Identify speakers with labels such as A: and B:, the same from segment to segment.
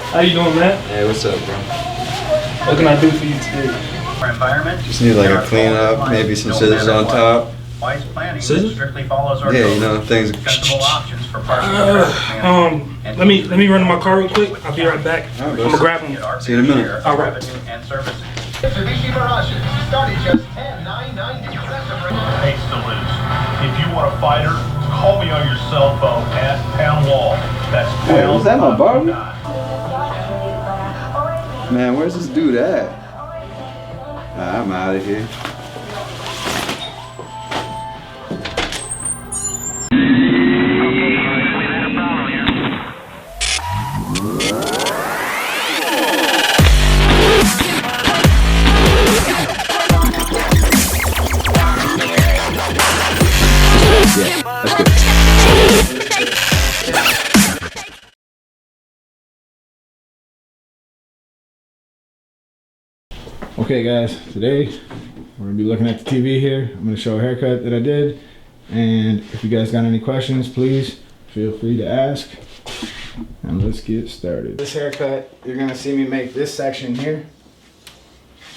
A: How you doing, man?
B: Hey, what's up, bro?
A: What can I do for you today?
B: Just need like a clean up, maybe some scissors on top.
A: Scissors?
B: Yeah, you know, things.
A: Let me run to my car real quick. I'll be right back. I'm gonna grab them.
B: See you in a minute.
A: All right.
C: Mitsubishi Mirage started just $10,990.
D: Hates to lose. If you want a fighter, call me on your cell phone at Pound Wall. That's
B: Hey,
D: Pound
B: was that my barber?
D: 9.
B: Man, where's this dude at? I'm out of here. Yeah, that's good.
E: Okay guys, today we're going to be looking at the TV here. I'm going to show a haircut that I did, and if you guys got any questions, please feel free to ask, and let's get started. This haircut, you're going to see me make this section here,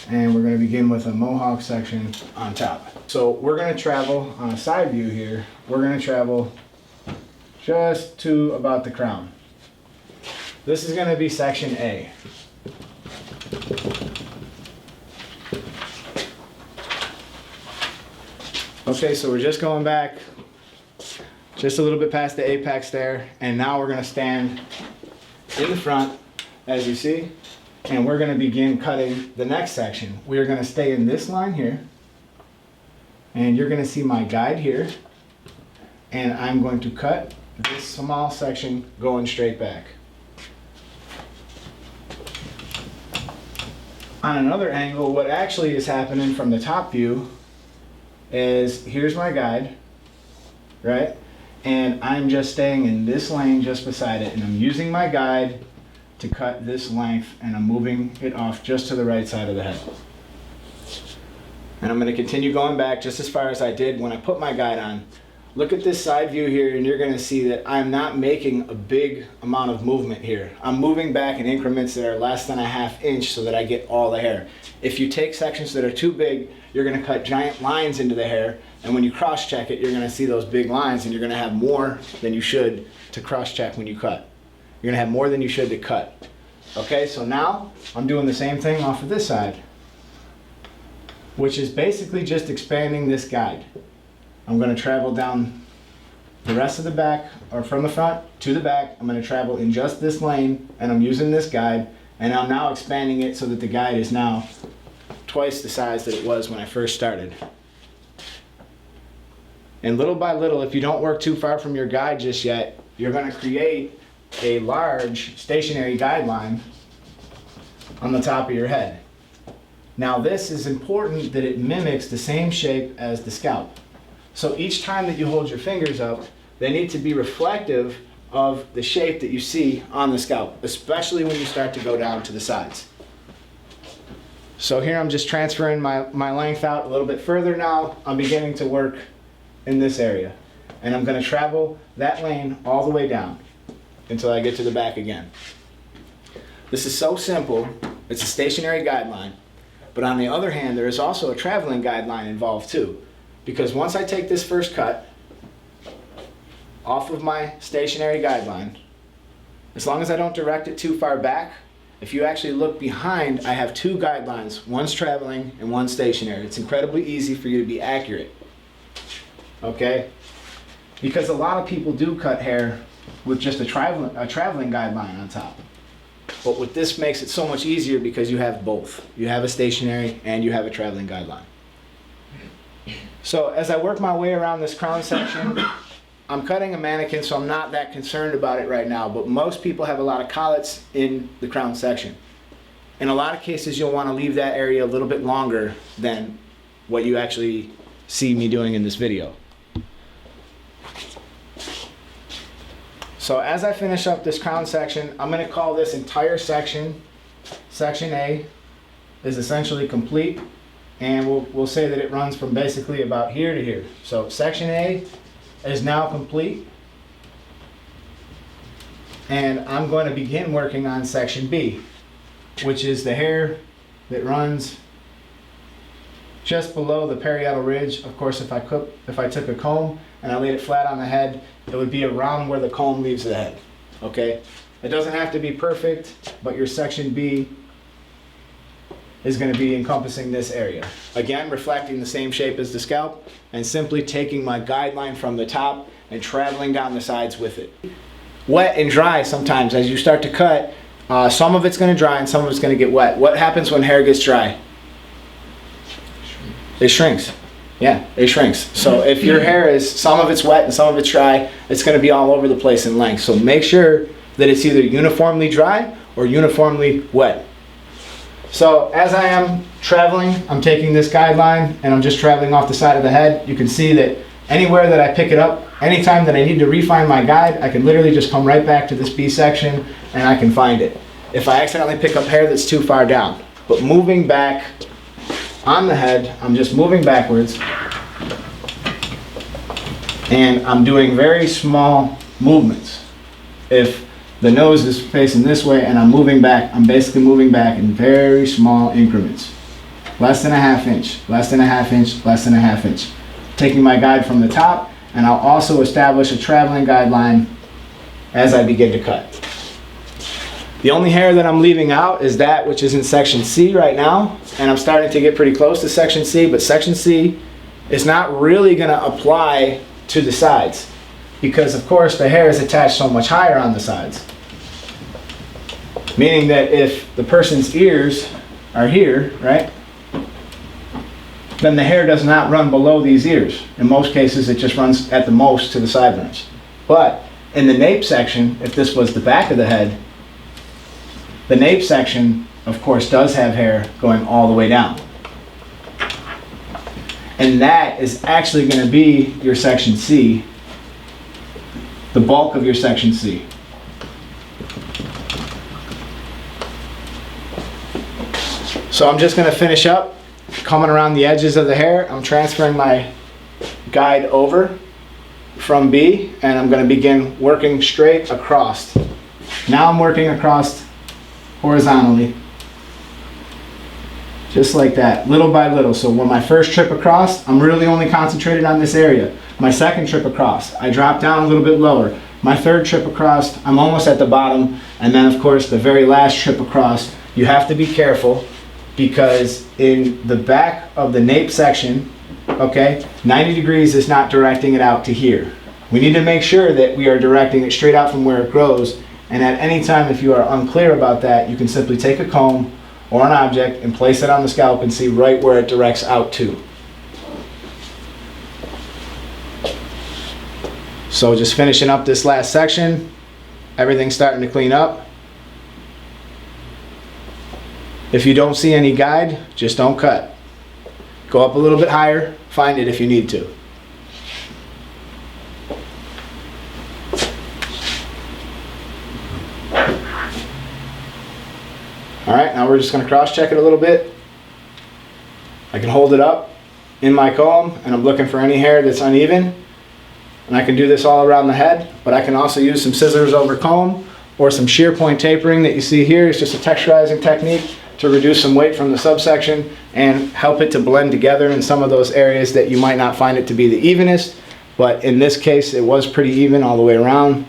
E: and we're going to begin with a Mohawk section on top. So we're going to travel on a side view here, we're going to travel just to about the crown. This is going to be section A. Okay, so we're just going back just a little bit past the apex there, and now we're going to stand in the front, as you see, and we're going to begin cutting the next section. We are going to stay in this line here, and you're going to see my guide here, and I'm going to cut this small section going straight back. On another angle, what actually is happening from the top view is, here's my guide, right? And I'm just staying in this lane just beside it, and I'm using my guide to cut this length, and I'm moving it off just to the right side of the head. And I'm going to continue going back just as far as I did when I put my guide on. Look at this side view here, and you're going to see that I'm not making a big amount of movement here. I'm moving back in increments that are less than a ½ inch so that I get all the hair. If you take sections that are too big, you're going to cut giant lines into the hair, and when you cross-check it, you're going to see those big lines, and you're going to have more than you should to cross-check when you cut. You're going to have more than you should to cut. Okay, so now I'm doing the same thing off of this side, which is basically just expanding this guide. I'm going to travel down the rest of the back, or from the front to the back. I'm going to travel in just this lane, and I'm using this guide, and I'm now expanding it so that the guide is now twice the size that it was when I first started. And little by little, if you don't work too far from your guide just yet, you're going to create a large stationary guideline on the top of your head. Now this is important that it mimics the same shape as the scalp. So each time that you hold your fingers up, they need to be reflective of the shape that you see on the scalp, especially when you start to go down to the sides. So here I'm just transferring my length out a little bit further now. I'm beginning to work in this area. And I'm going to travel that lane all the way down until I get to the back again. This is so simple. It's a stationary guideline. But on the other hand, there is also a traveling guideline involved too. Because once I take this first cut off of my stationary guideline, as long as I don't direct it too far back, if you actually look behind, I have two guidelines. One's traveling and one's stationary. It's incredibly easy for you to be accurate. Okay? Because a lot of people do cut hair with just a traveling guideline on top. But what this makes it so much easier because you have both. You have a stationary and you have a traveling guideline. So as I work my way around this crown section, I'm cutting a mannequin, so I'm not that concerned about it right now, but most people have a lot of collets in the crown section. In a lot of cases, you'll want to leave that area a little bit longer than what you actually see me doing in this video. So as I finish up this crown section, I'm going to call this entire section, Section A, is essentially complete. And we'll say that it runs from basically about here to here. So Section A is now complete. and I'm going to begin working on section B, which is the hair that runs just below the parietal ridge. Of course, if I took a comb and I laid it flat on the head, it would be around where the comb leaves the head. Okay? It doesn't have to be perfect, but your section B is going to be encompassing this area. Again, reflecting the same shape as the scalp, and simply taking my guideline from the top and traveling down the sides with it. Wet and dry sometimes as you start to cut, some of it's going to dry and some of it's going to get wet. What happens when hair gets dry? It shrinks. Yeah, it shrinks. So if your hair is, some of it's wet and some of it's dry, it's going to be all over the place in length. So make sure that it's either uniformly dry or uniformly wet. So as I am traveling, I'm taking this guideline and I'm just traveling off the side of the head. You can see that anywhere that I pick it up, anytime that I need to refine my guide, I can literally just come right back to this B section and I can find it. If I accidentally pick up hair that's too far down. But moving back on the head, I'm just moving backwards and I'm doing very small movements. If the nose is facing this way and I'm moving back, I'm basically moving back in very small increments. Less than a half inch, less than a half inch, less than a half inch. Taking my guide from the top, and I'll also establish a traveling guideline as I begin to cut. The only hair that I'm leaving out is that which is in section C right now, and I'm starting to get pretty close to section C, but section C is not really going to apply to the sides because of course the hair is attached so much higher on the sides. Meaning that if the person's ears are here, right, then the hair does not run below these ears. In most cases it just runs at the most to the sideburns. But in the nape section, if this was the back of the head, the nape section, of course, does have hair going all the way down. And that is actually going to be your section C, the bulk of your section C. So I'm just going to finish up, coming around the edges of the hair. I'm transferring my guide over from B, and I'm going to begin working straight across. Now I'm working across horizontally, just like that, little by little. So when my first trip across, I'm really only concentrated on this area. My second trip across, I drop down a little bit lower. My third trip across, I'm almost at the bottom. And then of course the very last trip across, you have to be careful because in the back of the nape section, okay, 90 degrees is not directing it out to here. We need to make sure that we are directing it straight out from where it grows. And at any time, if you are unclear about that, you can simply take a comb or an object and place it on the scalp and see right where it directs out to. So just finishing up this last section, everything's starting to clean up. If you don't see any guide, just don't cut. Go up a little bit higher, find it if you need to. Alright, now we're just going to cross check it a little bit. I can hold it up in my comb and I'm looking for any hair that's uneven. And I can do this all around the head, but I can also use some scissors over comb or some shear point tapering that you see here. It's just a texturizing technique to reduce some weight from the subsection and help it to blend together in some of those areas that you might not find it to be the evenest. But in this case, it was pretty even all the way around.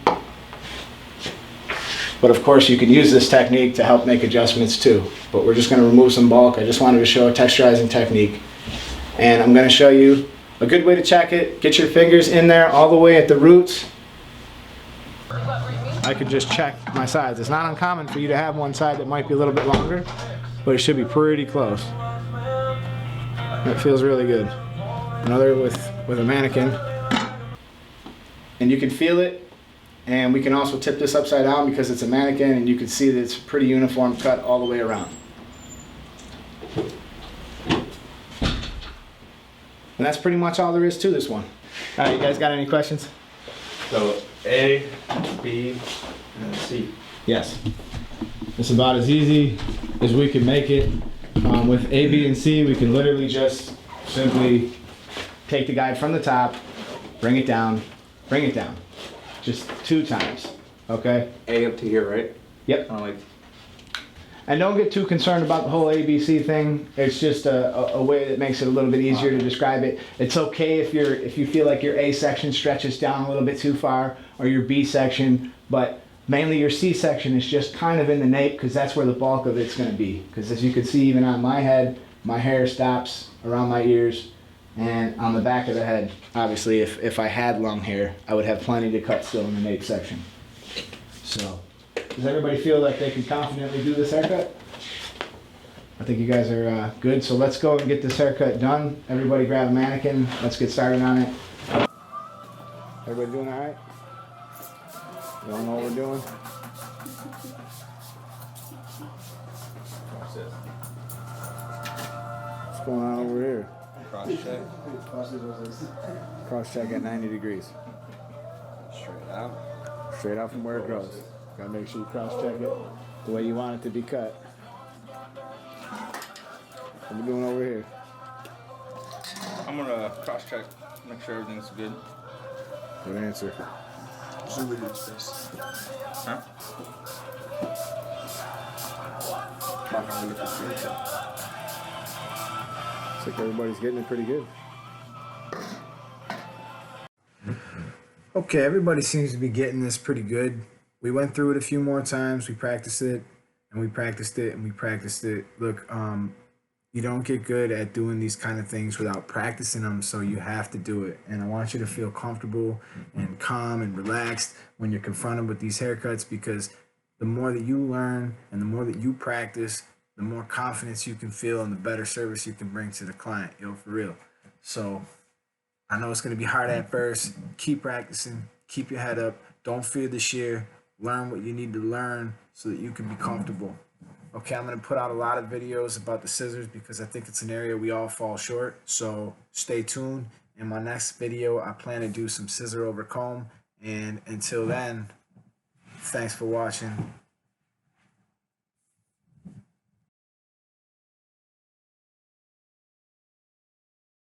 E: But of course you can use this technique to help make adjustments too. But we're just going to remove some bulk. I just wanted to show a texturizing technique. And I'm going to show you a good way to check it. Get your fingers in there all the way at the roots. I could just check my sides. It's not uncommon for you to have one side that might be a little bit longer, but it should be pretty close. That feels really good. Another with a mannequin. And you can feel it. And we can also tip this upside down because it's a mannequin and you can see that it's a pretty uniform cut all the way around. And that's pretty much all there is to this one. All right, you guys got any questions?
F: So A, B, and C.
E: Yes. It's about as easy as we can make it. With A, B, and C, we can literally just simply take the guide from the top, bring it down, just 2 times. Okay.
F: A up to here, right?
E: Yep.
F: Like,
E: And don't get too concerned about the whole ABC thing. It's just a way that makes it a little bit easier to describe it. It's okay if you feel like your A section stretches down a little bit too far, or your B section, but mainly your C section is just kind of in the nape, because that's where the bulk of it's going to be. Because as you can see, even on my head, my hair stops around my ears, and on the back of the head. Obviously, if I had long hair, I would have plenty to cut still in the nape section. So, does everybody feel like they can confidently do this haircut? I think you guys are good, so let's go and get this haircut done. Everybody grab a mannequin. Let's get started on it. Everybody doing all right? You all know what we're doing? What's going on over here?
F: cross check.
E: Cross check at 90 degrees.
F: Straight out.
E: Straight out from where it grows. Gotta make sure you cross check it the way you want it to be cut. What are we doing over here?
F: I'm gonna cross check, make sure everything's good.
E: Good answer.
F: Zoom it in space. Huh?
E: Looks like everybody's getting it pretty good. Okay, everybody seems to be getting this pretty good. We went through it a few more times. We practiced it, and we practiced it, and we practiced it. Look, you don't get good at doing these kind of things without practicing them, so you have to do it. And I want you to feel comfortable and calm and relaxed when you're confronted with these haircuts, because the more that you learn and the more that you practice, the more confidence you can feel and the better service you can bring to the client, for real. So I know it's going to be hard at first. Keep practicing. Keep your head up. Don't fear the shear. Learn what you need to learn so that you can be comfortable. Okay, I'm going to put out a lot of videos about the scissors because I think it's an area we all fall short. So stay tuned. In my next video, I plan to do some scissor over comb. And until then, thanks for watching.